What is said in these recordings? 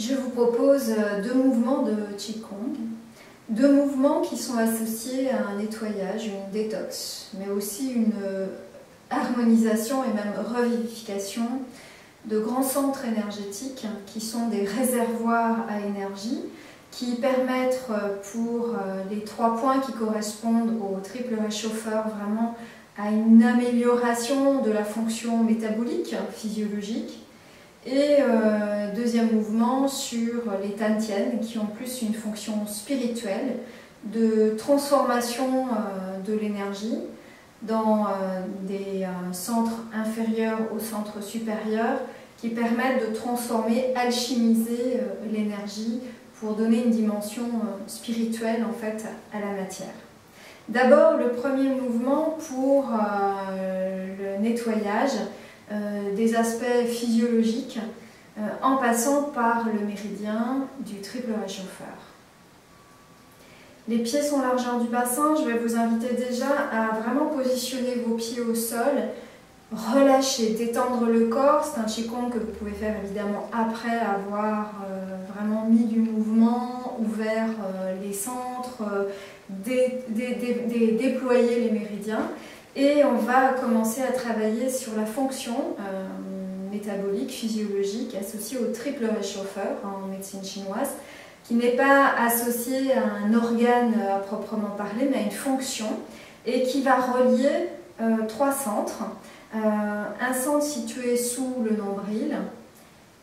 Je vous propose deux mouvements de Qigong, deux mouvements qui sont associés à un nettoyage, une détox, mais aussi une harmonisation et même revivification de grands centres énergétiques qui sont des réservoirs à énergie qui permettent pour les 3 points qui correspondent au triple réchauffeur vraiment à une amélioration de la fonction métabolique, physiologique. Et deuxième mouvement sur les Tantien qui ont plus une fonction spirituelle de transformation de l'énergie dans des centres inférieurs au centre supérieur qui permettent de transformer, alchimiser l'énergie pour donner une dimension spirituelle en fait à la matière. D'abord le premier mouvement pour le nettoyage des aspects physiologiques en passant par le méridien du triple réchauffeur. Les pieds sont largeur du bassin, je vais vous inviter déjà à vraiment positionner vos pieds au sol, relâcher, détendre le corps. C'est un Qigong que vous pouvez faire évidemment après avoir vraiment mis du mouvement, ouvert les centres, déployer les méridiens. Et on va commencer à travailler sur la fonction métabolique, physiologique associée au triple réchauffeur en médecine chinoise, qui n'est pas associée à un organe à proprement parler, mais à une fonction, et qui va relier 3 centres. Un centre situé sous le nombril,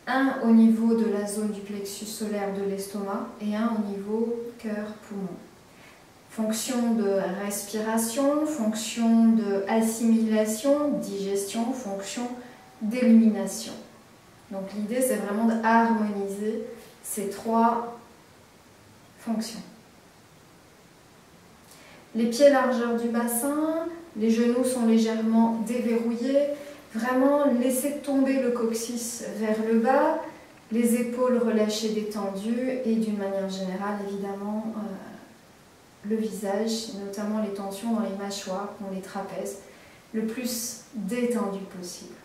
un au niveau de la zone du plexus solaire de l'estomac et un au niveau cœur-poumon. Fonction de respiration, fonction d'assimilation, digestion, fonction d'élimination. Donc l'idée c'est vraiment d'harmoniser ces 3 fonctions. Les pieds largeur du bassin, les genoux sont légèrement déverrouillés, vraiment laissez tomber le coccyx vers le bas, les épaules relâchées détendues et d'une manière générale évidemment le visage, notamment les tensions dans les mâchoires, dans les trapèzes, le plus détendu possible.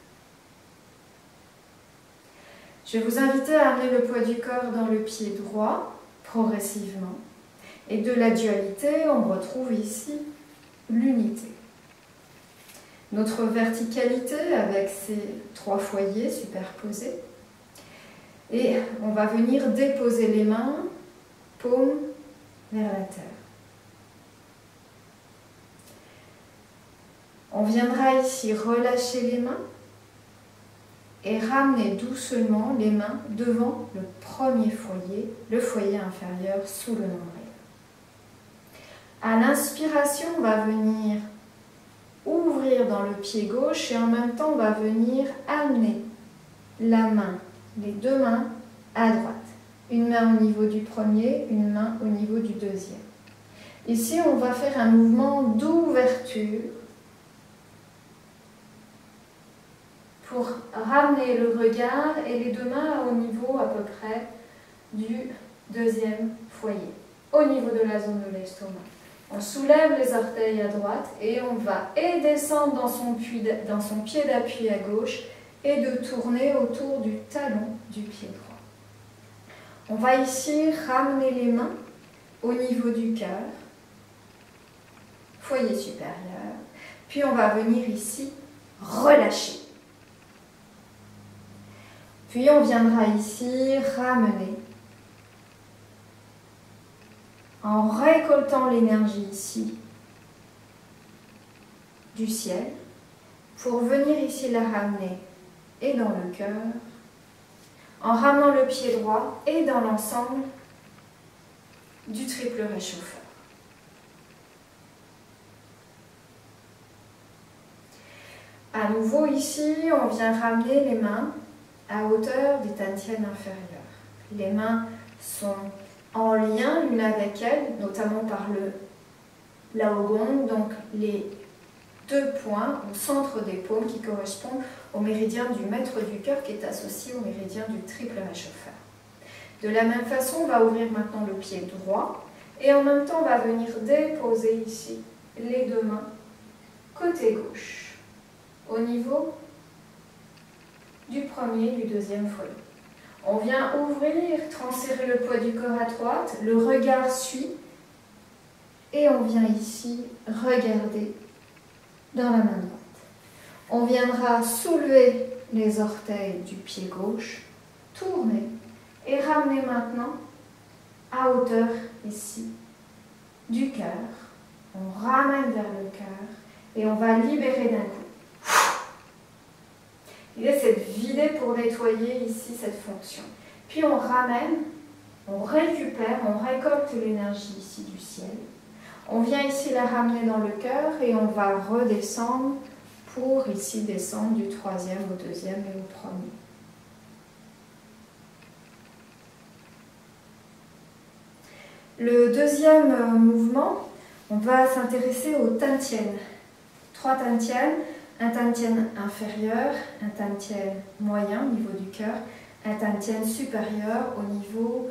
Je vais vous inviter à amener le poids du corps dans le pied droit, progressivement. Et de la dualité, on retrouve ici l'unité. Notre verticalité avec ces 3 foyers superposés. Et on va venir déposer les mains, paumes vers la terre. On viendra ici relâcher les mains et ramener doucement les mains devant le premier foyer, le foyer inférieur sous le nombril. À l'inspiration, on va venir ouvrir dans le pied gauche et en même temps, on va venir amener la main, les 2 mains à droite. Une main au niveau du premier, une main au niveau du deuxième. Ici, on va faire un mouvement d'ouverture pour ramener le regard et les 2 mains au niveau à peu près du deuxième foyer, au niveau de la zone de l'estomac. On soulève les orteils à droite et on va descendre dans son pied d'appui à gauche et de tourner autour du talon du pied droit. On va ici ramener les mains au niveau du cœur, foyer supérieur, puis on va venir ici relâcher. Puis on viendra ici ramener en récoltant l'énergie ici du ciel pour venir ici la ramener et dans le cœur en ramenant le pied droit et dans l'ensemble du triple réchauffeur. À nouveau ici, on vient ramener les mains à hauteur des Tantien inférieures. Les mains sont en lien l'une avec elle, notamment par le Laogong, donc les 2 points au centre des paumes qui correspondent au méridien du maître du cœur qui est associé au méridien du triple réchauffeur. De la même façon, on va ouvrir maintenant le pied droit et en même temps on va venir déposer ici les 2 mains côté gauche au niveau du premier et du deuxième foyer. On vient ouvrir, transférer le poids du corps à droite, le regard suit, et on vient ici regarder dans la main droite. On viendra soulever les orteils du pied gauche, tourner et ramener maintenant à hauteur ici du cœur. On ramène vers le cœur et on va libérer d'un coup. L'idée c'est de vider pour nettoyer ici cette fonction. Puis on ramène, on récupère, on récolte l'énergie ici du ciel. On vient ici la ramener dans le cœur et on va redescendre pour ici descendre du troisième au deuxième et au premier. Le deuxième mouvement, on va s'intéresser aux tantiènes. 3 tantiènes, un tantiène inférieur, un tantiène moyen au niveau du cœur, un tantiène supérieur au niveau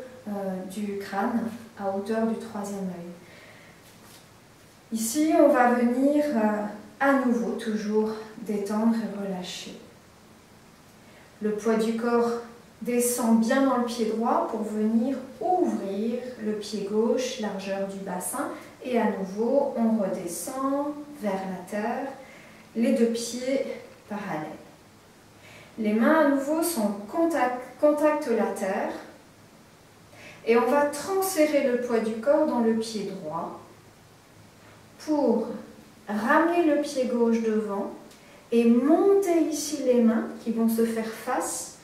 du crâne, à hauteur du troisième œil. Ici, on va venir à nouveau toujours détendre et relâcher. Le poids du corps descend bien dans le pied droit pour venir ouvrir le pied gauche, largeur du bassin, et à nouveau, on redescend vers la terre, les 2 pieds parallèles. Les mains à nouveau contactent la terre, et on va transférer le poids du corps dans le pied droit pour ramener le pied gauche devant et monter ici les mains qui vont se faire face,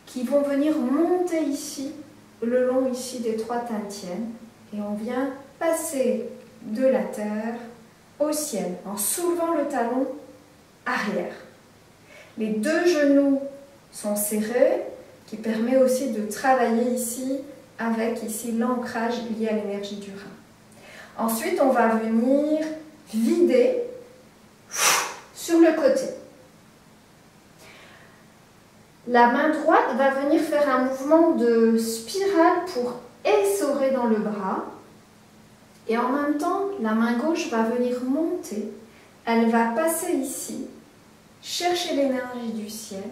qui vont venir monter ici, le long ici des 3 tantiènes, et on vient passer de la terre au ciel en soulevant le talon arrière. Les 2 genoux sont serrés, qui permet aussi de travailler ici avec ici l'ancrage lié à l'énergie du rein. Ensuite, on va venir vider sur le côté. La main droite va venir faire un mouvement de spirale pour essorer dans le bras. Et en même temps, la main gauche va venir monter. Elle va passer ici, chercher l'énergie du ciel.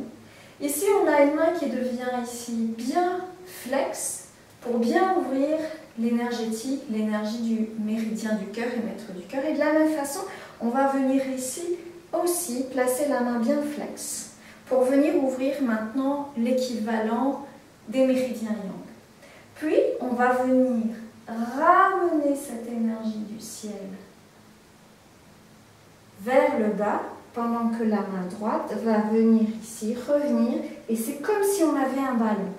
Ici, on a une main qui devient ici bien flex pour bien ouvrir l'énergétique, l'énergie du méridien du cœur et maître du cœur. Et de la même façon, on va venir ici aussi placer la main bien flex pour venir ouvrir maintenant l'équivalent des méridiens yang. Puis, on va venir ramener cette énergie du ciel vers le bas pendant que la main droite va venir ici, revenir, et c'est comme si on avait un ballon.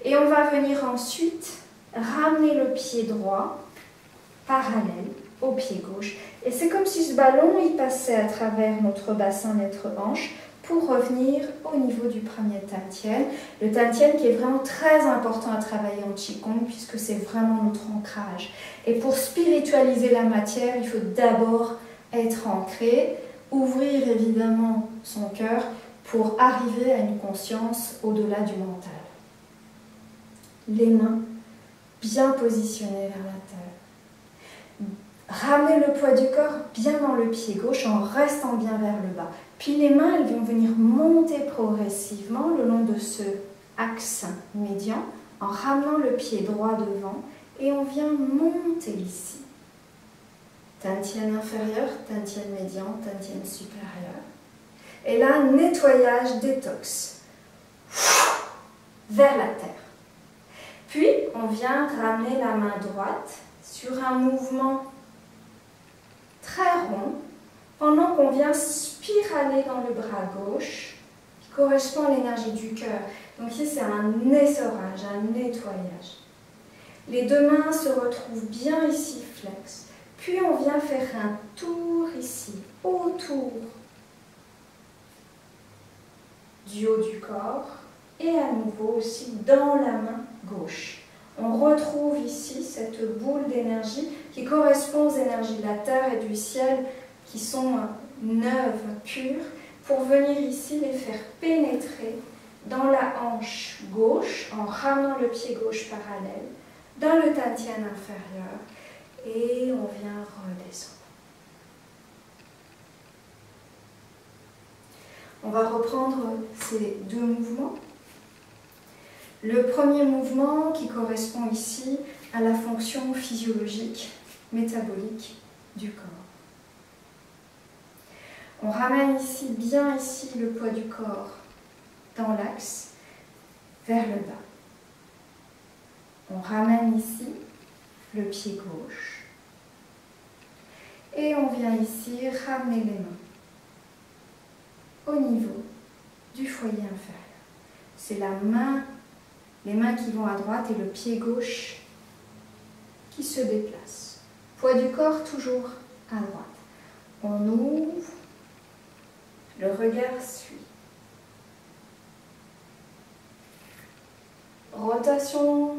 Et on va venir ensuite ramener le pied droit parallèle au pied gauche. Et c'est comme si ce ballon, il passait à travers notre bassin, notre hanche, pour revenir au niveau du premier tantien. Le tantien qui est vraiment très important à travailler en Qigong, puisque c'est vraiment notre ancrage. Et pour spiritualiser la matière, il faut d'abord être ancré, ouvrir évidemment son cœur pour arriver à une conscience au-delà du mental. Les mains bien positionnées vers la terre. Ramener le poids du corps bien dans le pied gauche en restant bien vers le bas. Puis les mains, elles vont venir monter progressivement le long de ce axe médian en ramenant le pied droit devant et on vient monter ici. Tantienne inférieure, tantienne médian, tantienne supérieure. Et là, nettoyage, détox. Vers la terre. Puis, on vient ramener la main droite sur un mouvement très rond, pendant qu'on vient spiraler dans le bras gauche, qui correspond à l'énergie du cœur. Donc ici, c'est un essorage, un nettoyage. Les 2 mains se retrouvent bien ici, flex. Puis, on vient faire un tour ici, autour du haut du corps, et à nouveau aussi dans la main gauche. On retrouve ici cette boule d'énergie qui correspond aux énergies de la terre et du ciel qui sont neuves, pures, pour venir ici les faire pénétrer dans la hanche gauche en ramenant le pied gauche parallèle, dans le tantien inférieur, et on vient redescendre. On va reprendre ces 2 mouvements. Le premier mouvement qui correspond ici à la fonction physiologique, métabolique du corps. On ramène ici, bien ici, le poids du corps dans l'axe, vers le bas. On ramène ici le pied gauche. Et on vient ici ramener les mains au niveau du foyer inférieur. C'est les mains qui vont à droite et le pied gauche qui se déplace. Poids du corps toujours à droite. On ouvre, le regard suit. Rotation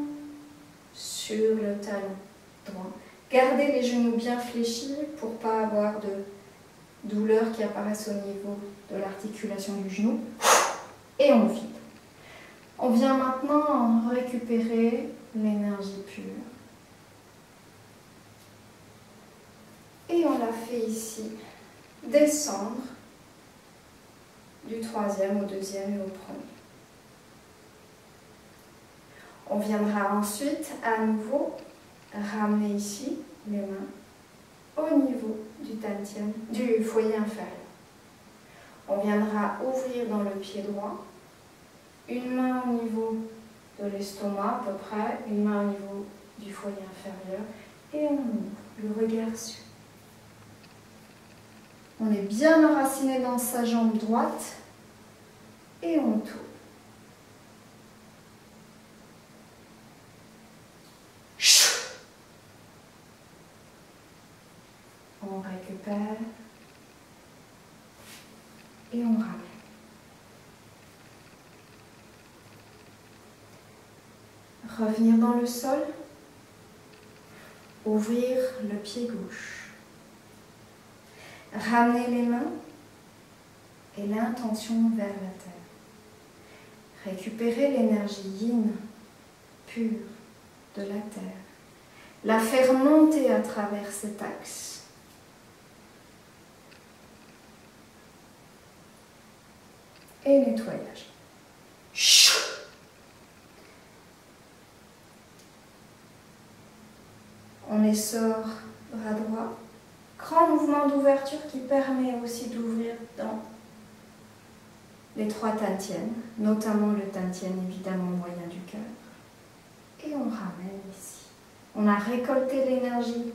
sur le talon droit. Gardez les genoux bien fléchis pour ne pas avoir de douleurs qui apparaissent au niveau de l'articulation du genou. Et on vide. On vient maintenant récupérer l'énergie pure. Et on la fait ici descendre du troisième au deuxième et au premier. On viendra ensuite à nouveau ramener ici les mains au niveau du foyer inférieur. On viendra ouvrir dans le pied droit, une main au niveau de l'estomac à peu près, une main au niveau du foyer inférieur et on ouvre, le regard suit. On est bien enraciné dans sa jambe droite et on tourne. On récupère et on ramène. Revenir dans le sol, ouvrir le pied gauche, ramener les mains et l'intention vers la terre. Récupérer l'énergie yin pure de la terre, la faire monter à travers cet axe. Et nettoyage. On essore bras droit. Grand mouvement d'ouverture qui permet aussi d'ouvrir dans les trois tantiènes, notamment le tantien évidemment moyen du cœur. Et on ramène ici. On a récolté l'énergie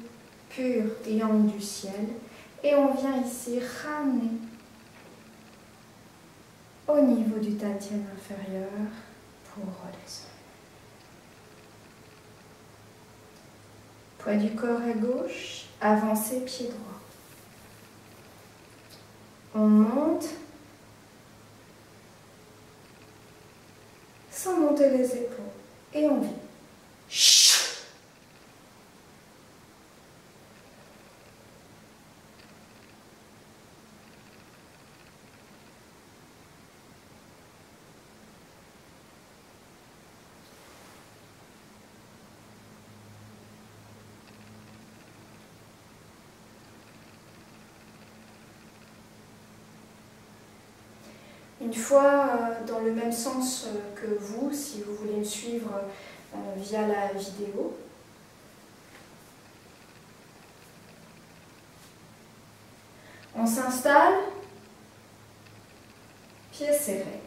pure yang du ciel et on vient ici ramener au niveau du tantien inférieur pour redescendre. Poids du corps à gauche, avancez pied droit. On monte sans monter les épaules et on vient. Une fois dans le même sens que vous, si vous voulez me suivre via la vidéo. On s'installe, pieds serrés.